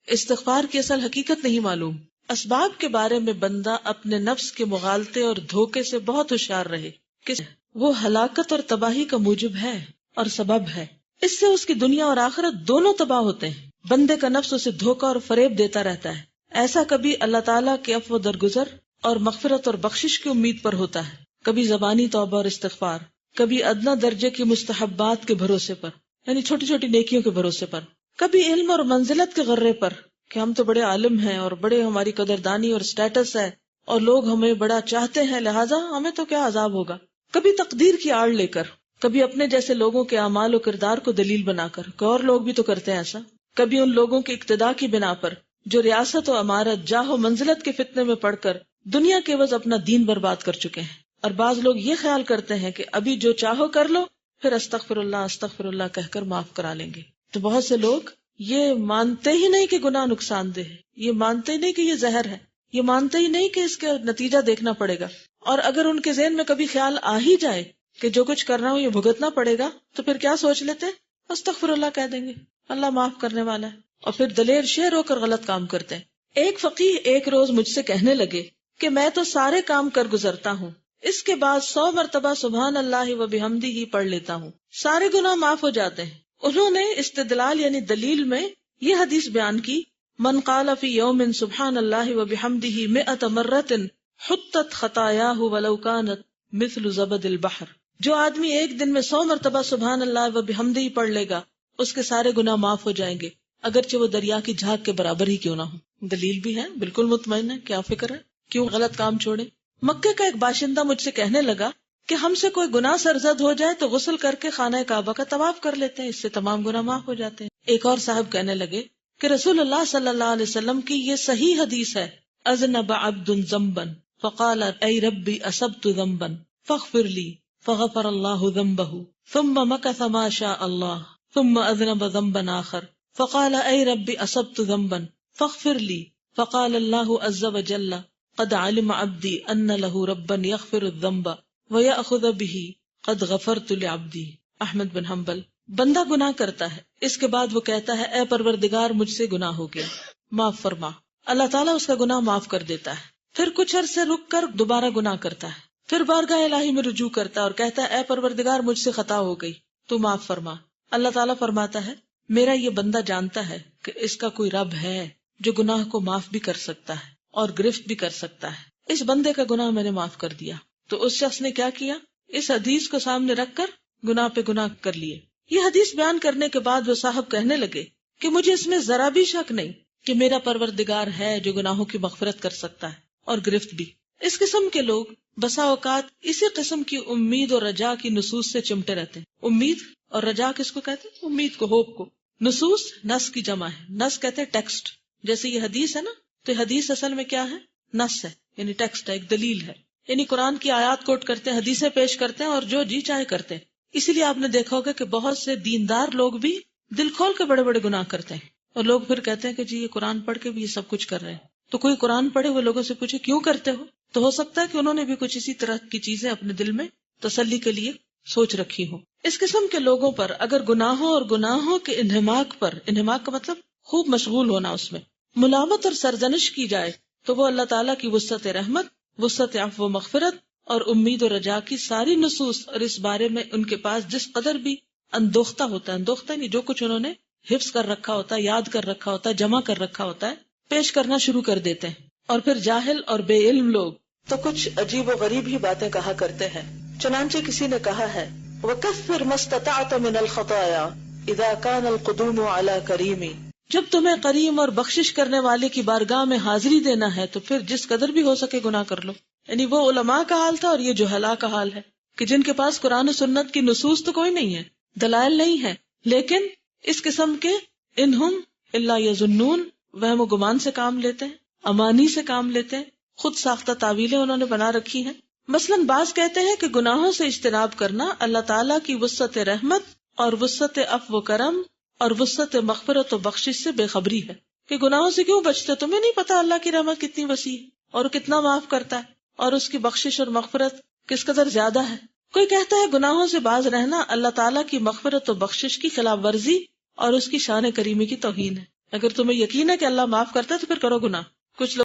استغفار کی اصل حقیقت نہیں معلوم. اسباب کے بارے میں بندہ اپنے نفس کے مغالطے اور دھوکے سے بہت ہوشیار رہے کہ وہ ہلاکت اور تباہی کا موجب ہے اور سبب ہے. اس سے اس کی دنیا اور آخرت دونوں تباہ ہوتے ہیں. بندے کا نفس اسے دھوکہ اور فریب دیتا رہتا ہے. ایسا کبھی اللہ تعالیٰ کے عفو درگزر اور مغفرت اور بخشش کی امید پر ہوتا ہے، کبھی زبانی توبہ اور استغفار، کبھی ادنا درجے کی مستحبات کے بھروسے پر، یعنی چھوٹی چھوٹی نیکیوں کے بھروسے پر، کبھی علم اور منزلت کے غرے پر کہ ہم تو بڑے عالم ہیں اور بڑے ہماری قدردانی اور سٹیٹس ہے اور لوگ ہمیں بڑا چاہتے ہیں، لہٰذا ہمیں تو کیا عذاب ہوگا. کبھی تقدیر کی آڑ لے کر، کبھی اپنے جیسے لوگوں کے اعمال و کردار کو دلیل بنا کر کہ اور لوگ بھی تو کرتے ہیں ایسا، کبھی ان لوگوں کے اقتداء کی بنا پر جو ریاست و امارت، جاہ و منزلت کے فتنے میں پڑھ کر دنیا کے عوض اپنا دین برباد کر چکے ہیں. اور بعض لوگ یہ خیال کرتے ہیں کہ ابھی جو چاہو کر لو، پھر استغفر اللہ کہہ کر معاف کرا لیں گے. تو بہت سے لوگ یہ مانتے ہی نہیں کہ گناہ نقصان دہ ہے، یہ مانتے ہی نہیں کہ یہ زہر ہے، یہ مانتے ہی نہیں کہ اس کا نتیجہ دیکھنا پڑے گا. اور اگر ان کے ذہن میں کبھی خیال آ ہی جائے کہ جو کچھ کرنا ہو یہ بھگتنا پڑے گا، تو پھر کیا سوچ لیتے؟ استغفر اللہ کہہ دیں گے، اللہ معاف کرنے والا ہے، اور پھر دلیر شیر ہو کر غلط کام کرتے ہیں. ایک فقیہ ایک روز مجھ سے کہنے لگے کہ میں تو سارے کام کر گزرتا ہوں، اس کے بعد 100 مرتبہ سبحان اللہ و بحمدہ ہی پڑھ لیتا ہوں، سارے گناہ معاف ہو جاتے ہیں. انہوں نے استدلال یعنی دلیل میں یہ حدیث بیان کی، من قال فی یوم سبحان اللہ و بحمدہ 100 مرۃ حطت خطایاہ ولو کانت مثل زبد البحر. جو آدمی ایک دن میں 100 مرتبہ سبحان اللہ و بحمدہ ہی پڑھ لے گا، اس کے سارے گناہ معاف ہو جائیں گے، اگرچہ وہ دریا کی جھاگ کے برابر ہی کیوں نہ ہو. دلیل بھی ہے، بالکل مطمئن ہے، کیا فکر ہے، کیوں غلط کام چھوڑے. مکے کا ایک باشندہ مجھ سے کہنے لگا کہ ہم سے کوئی گناہ سرزد ہو جائے تو غسل کر کے خانہ کعبہ کا طواف کر لیتے ہیں، اس سے تمام گناہ معاف ہو جاتے ہیں. ایک اور صاحب کہنے لگے کہ رسول اللہ صلی اللہ علیہ وسلم کی یہ صحیح حدیث ہے، اذنب عبد ذنبا فقال اے ربی اصبت ذنبا فاغفر لی فغفر اللہ ذنبہ ثم مکث ما شاء اللہ ثم اذنب ذنبا آخر فقال اے ربی اصبت ذنبا فاغفر لی فقال اللہ عز وجل قد علم عبدی ان له ربا یغفر الذنب ویأخذ به قد غفرت لعبدی. احمد بن حنبل. بندہ گناہ کرتا ہے، اس کے بعد وہ کہتا ہے اے پروردگار مجھ سے گناہ ہو گیا، معاف فرما. اللہ تعالیٰ اس کا گناہ معاف کر دیتا ہے. پھر کچھ عرصے رک کر دوبارہ گناہ کرتا ہے، پھر بارگاہ الہی میں رجوع کرتا ہے اور کہتا ہے اے پروردگار مجھ سے خطا ہو گئی، تو معاف فرما. اللہ تعالیٰ فرماتا ہے میرا یہ بندہ جانتا ہے کہ اس کا کوئی رب ہے جو گناہ کو معاف بھی کر سکتا ہے اور گرفت بھی کر سکتا ہے. اس بندے کا گناہ میں نے معاف کر دیا. تو اس شخص نے کیا کیا؟ اس حدیث کو سامنے رکھ کر گناہ پہ گناہ کر لیے. یہ حدیث بیان کرنے کے بعد وہ صاحب کہنے لگے کہ مجھے اس میں ذرا بھی شک نہیں کہ میرا پروردگار ہے جو گناہوں کی مغفرت کر سکتا ہے اور گرفت بھی. اس قسم کے لوگ بسا اوقات اسی قسم کی امید اور رجا کی نصوص سے چمٹے رہتے ہیں. امید اور رجا کس کو کہتے ہیں؟ امید کو، ہوپ کو. نصوص نص کی جمع ہے، نص کہتے ہیں ٹیکسٹ. جیسے یہ حدیث ہے نا، تو حدیث اصل میں کیا ہے؟ نص ہے، یعنی ٹیکسٹ ہے، ایک دلیل ہے. یعنی قرآن کی آیات کوٹ کرتے ہیں، حدیثیں پیش کرتے ہیں اور جو جی چاہے کرتے ہیں. اسی لیے آپ نے دیکھا ہوگا کہ بہت سے دیندار لوگ بھی دل کھول کے بڑے بڑے گناہ کرتے ہیں، اور لوگ پھر کہتے ہیں کہ جی یہ قرآن پڑھ کے بھی یہ سب کچھ کر رہے ہیں. تو کوئی قرآن پڑھے، وہ لوگوں سے پوچھے کیوں کرتے ہو، تو ہو سکتا ہے کہ انہوں نے بھی کچھ اسی طرح کی چیزیں اپنے دل میں تسلی کے لیے سوچ رکھی ہو. اس قسم کے لوگوں پر اگر گناہوں اور گناہوں کے انہماک پر، انہماک کا مطلب خوب مشغول ہونا، اس میں ملامت اور سرزنش کی جائے، تو وہ اللہ تعالیٰ کی وسعت رحمت، وسعت عفو و مغفرت اور امید و رجا کی ساری نصوص اور اس بارے میں ان کے پاس جس قدر بھی اندوختہ ہوتا ہے، اندوختہ نہیں، جو کچھ انہوں نے حفظ کر رکھا ہوتا ہے، یاد کر رکھا ہوتا ہے، جمع کر رکھا ہوتا ہے، پیش کرنا شروع کر دیتے ہیں. اور پھر جاہل اور بے علم لوگ تو کچھ عجیب و غریب ہی باتیں کہا کرتے ہیں. چنانچہ کسی نے کہا ہے وَكَفِّرْ مَا اسْتَطَعْتَ مِنَ الْخَطَايَا إِذَا كَانَ الْقُدُومُ عَلَى كَرِيمٍ. جب تمہیں کریم اور بخشش کرنے والے کی بارگاہ میں حاضری دینا ہے تو پھر جس قدر بھی ہو سکے گناہ کر لو. یعنی وہ علماء کا حال تھا اور یہ جہلاء کا حال ہے کہ جن کے پاس قرآن و سنت کی نصوص تو کوئی نہیں ہے، دلائل نہیں ہے، لیکن اس قسم کے انہم الا یظنون، وہم و گمان سے کام لیتے ہیں، امانی سے کام لیتے ہیں، خود ساختہ تعویلیں انہوں نے بنا رکھی ہیں. مثلاً بعض کہتے ہیں کہ گناہوں سے اجتناب کرنا اللہ تعالیٰ کی وسعت رحمت اور وسعت عفو و کرم اور وسعت مغفرت و بخشش سے بے خبری ہے. کہ گناہوں سے کیوں بچتے؟ تمہیں نہیں پتا اللہ کی رحمت کتنی وسیع ہے اور کتنا معاف کرتا ہے اور اس کی بخشش اور مغفرت کس قدر زیادہ ہے. کوئی کہتا ہے گناہوں سے باز رہنا اللہ تعالیٰ کی مغفرت و بخشش کی خلاف ورزی اور اس کی شان کریمی کی توہین ہے. اگر تمہیں یقین ہے کہ اللہ معاف کرتا ہے تو پھر کرو گناہ. کچھ لوگ